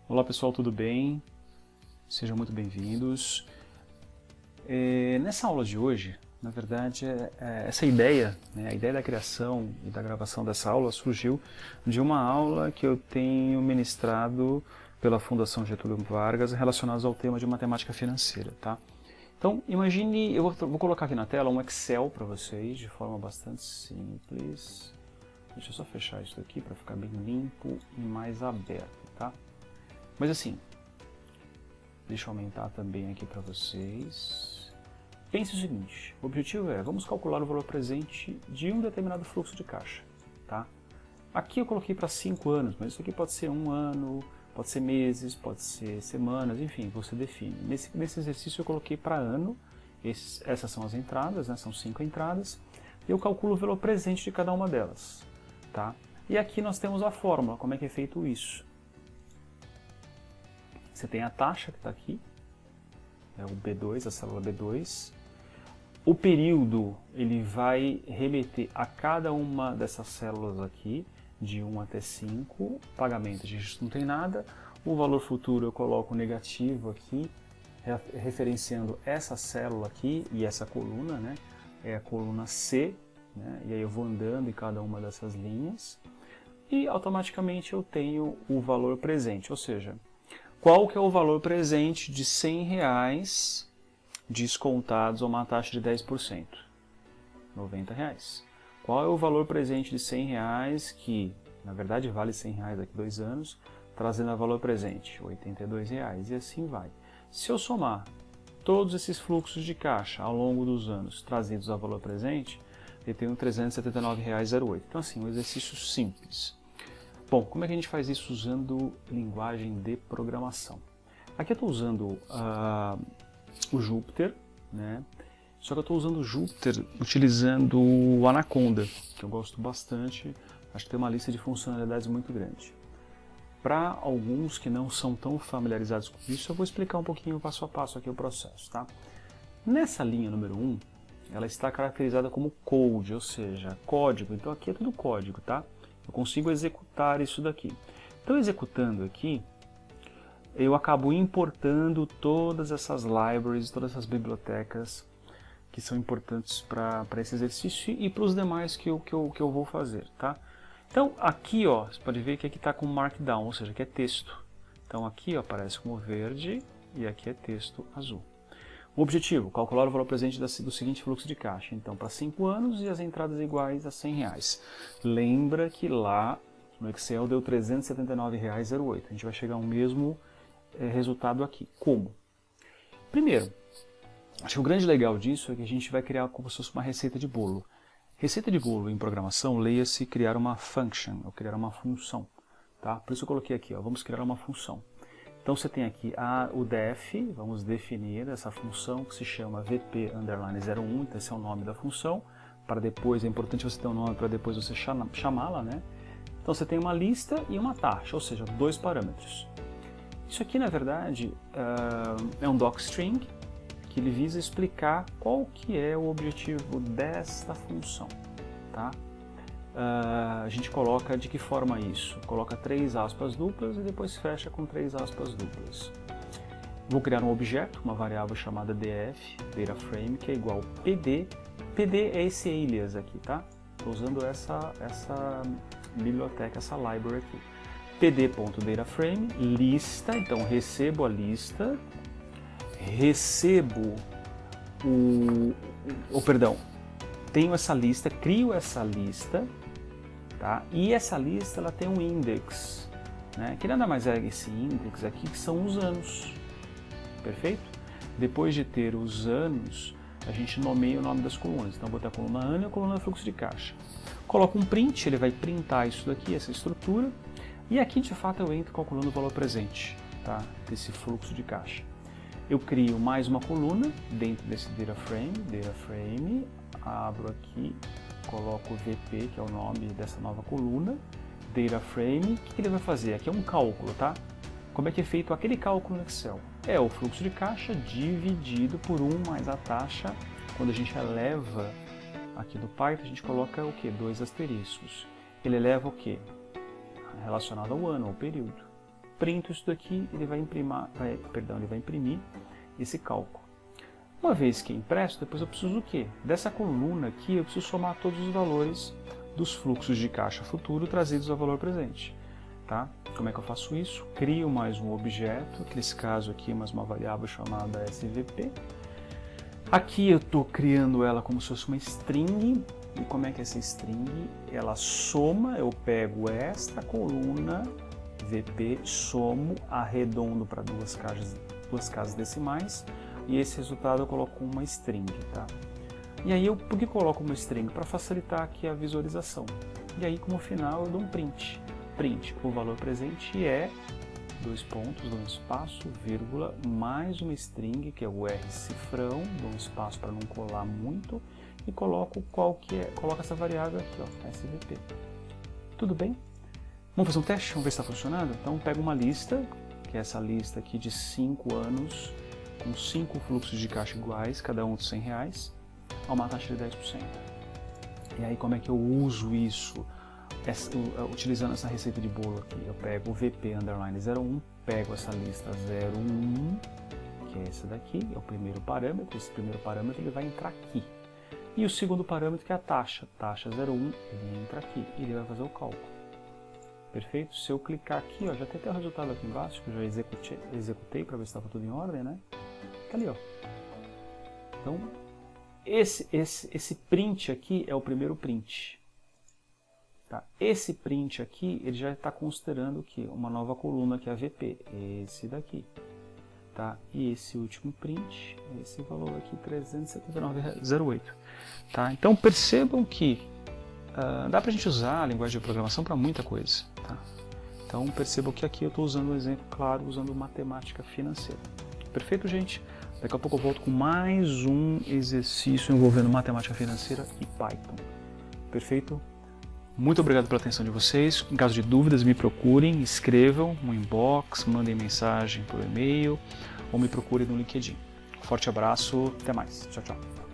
Olá pessoal, tudo bem? Sejam muito bem-vindos. Nessa aula de hoje, na verdade, essa ideia, a ideia da criação e da gravação dessa aula surgiu de uma aula que eu tenho ministrado pela Fundação Getúlio Vargas relacionados ao tema de matemática financeira, tá? Então, imagine, eu vou colocar aqui na tela um Excel para vocês de forma bastante simples. Deixa eu só fechar isso aqui para ficar bem limpo e mais aberto, tá? Mas assim, deixa eu aumentar também aqui para vocês. Pense o seguinte, o objetivo é, vamos calcular o valor presente de um determinado fluxo de caixa, tá? Aqui eu coloquei para 5 anos, mas isso aqui pode ser 1 ano, pode ser meses, pode ser semanas, enfim, você define. Nesse exercício eu coloquei para ano, essas são as entradas, né? São 5 entradas, e eu calculo o valor presente de cada uma delas, tá? E aqui nós temos a fórmula, como é que é feito isso. Você tem a taxa que está aqui, é o B2, a célula B2. O período ele vai remeter a cada uma dessas células aqui, de 1 até 5. Pagamento, a gente não tem nada. O valor futuro eu coloco negativo aqui, referenciando essa célula aqui e essa coluna, né? É a coluna C, né? E aí eu vou andando em cada uma dessas linhas. E automaticamente eu tenho o valor presente, ou seja, qual que é o valor presente de R$100 descontados a uma taxa de 10%? R$90. Qual é o valor presente de R$100 que, na verdade, vale R$100 daqui a 2 anos, trazendo a valor presente? R$82. E assim vai. Se eu somar todos esses fluxos de caixa ao longo dos anos trazidos a valor presente, eu tenho R$379,08. Então, assim, um exercício simples. Bom, como é que a gente faz isso usando linguagem de programação? Aqui eu estou usando o Jupyter, né? Só que eu estou usando o Jupyter utilizando o Anaconda, que eu gosto bastante, acho que tem uma lista de funcionalidades muito grande. Para alguns que não são tão familiarizados com isso, eu vou explicar um pouquinho passo a passo aqui o processo, tá? Nessa linha número 1, ela está caracterizada como code, ou seja, código, então aqui é tudo código, tá? Eu consigo executar isso daqui. Então, executando aqui, eu acabo importando todas essas libraries, todas essas bibliotecas que são importantes para esse exercício e para os demais que eu vou fazer, tá? Então, aqui, ó, você pode ver que aqui está com Markdown, ou seja, que é texto. Então, aqui ó, aparece como verde e aqui é texto azul. O objetivo, calcular o valor presente do seguinte fluxo de caixa. Então, para 5 anos e as entradas iguais a R$100. Lembra que lá no Excel deu R$379,08. A gente vai chegar ao mesmo resultado aqui. Como? Primeiro, acho que o grande legal disso é que a gente vai criar como se fosse uma receita de bolo. Receita de bolo em programação, leia-se criar uma function, ou criar uma função. Tá? Por isso eu coloquei aqui, ó, vamos criar uma função. Então você tem aqui o def, vamos definir essa função que se chama VP_01, então esse é o nome da função, para depois, é importante você ter um nome para depois você chamá-la, né? Então você tem uma lista e uma taxa, ou seja, 2 parâmetros. Isso aqui, na verdade, é um docstring, que ele visa explicar qual que é o objetivo desta função, tá? A gente coloca de que forma isso? Coloca 3 aspas duplas e depois fecha com 3 aspas duplas. Vou criar um objeto, uma variável chamada df, DataFrame, que é igual PD. PD é esse alias aqui, tá? Estou usando essa biblioteca, essa library aqui. PD.DataFrame, lista, então recebo a lista, tenho essa lista, crio essa lista, tá? E essa lista ela tem um index, né? Que nada mais é esse index aqui, que são os anos, perfeito? Depois de ter os anos, a gente nomeia o nome das colunas, então eu vou ter a coluna ano e a coluna fluxo de caixa. Coloco um print, ele vai printar isso daqui, essa estrutura, e aqui de fato eu entro calculando o valor presente, tá? Desse fluxo de caixa. Eu crio mais uma coluna dentro desse DataFrame, abro aqui, coloco o VP, que é o nome dessa nova coluna, DataFrame, o que ele vai fazer? Aqui é um cálculo, tá? Como é que é feito aquele cálculo no Excel? É o fluxo de caixa dividido por 1 mais a taxa. Quando a gente eleva aqui no Python, a gente coloca o quê? 2 asteriscos. Ele eleva o quê? Relacionado ao ano, ao período. printo isso daqui, ele vai imprimir esse cálculo. Uma vez que é impresso, depois eu preciso do quê? Dessa coluna aqui eu preciso somar todos os valores dos fluxos de caixa futuro trazidos ao valor presente. Tá? Como é que eu faço isso? Crio mais um objeto, que nesse caso aqui é mais uma variável chamada SVP. Aqui eu estou criando ela como se fosse uma string. E como é que é essa string? Ela soma, eu pego esta coluna VP, somo, arredondo para duas casas decimais, e esse resultado eu coloco uma string, tá? E aí por que coloco uma string? Para facilitar aqui a visualização. E aí como final eu dou um print. Print, o valor presente é, dois pontos, dou um espaço, vírgula, mais uma string, que é o R cifrão, dou um espaço para não colar muito, e coloco coloco essa variável aqui, ó, SVP. Tudo bem? Vamos fazer um teste? Vamos ver se está funcionando? Então pego uma lista, que é essa lista aqui de 5 anos, com 5 fluxos de caixa iguais, cada um de R$100, a uma taxa de 10%. E aí como é que eu uso isso? Utilizando essa receita de bolo aqui, eu pego o VP underline 01, pego essa lista 01, que é essa daqui, é o primeiro parâmetro, esse primeiro parâmetro ele vai entrar aqui. E o segundo parâmetro que é a taxa 01, ele entra aqui e ele vai fazer o cálculo. Perfeito? Se eu clicar aqui, ó, já tem até o resultado aqui embaixo, que eu já executei para ver se estava tudo em ordem, né? Tá ali, ó. Então, esse print aqui é o primeiro print. Tá? Esse print aqui, ele já está considerando que uma nova coluna que é a VP, esse daqui. Tá? E esse último print, esse valor aqui, 379,08. Tá? Então percebam que dá para a gente usar a linguagem de programação para muita coisa. Tá? Então percebam que aqui eu estou usando um exemplo claro, usando matemática financeira. Perfeito, gente? Daqui a pouco eu volto com mais um exercício envolvendo matemática financeira e Python. Perfeito? Muito obrigado pela atenção de vocês. Em caso de dúvidas, me procurem, escrevam no inbox, mandem mensagem por e-mail ou me procurem no LinkedIn. Forte abraço, até mais. Tchau, tchau.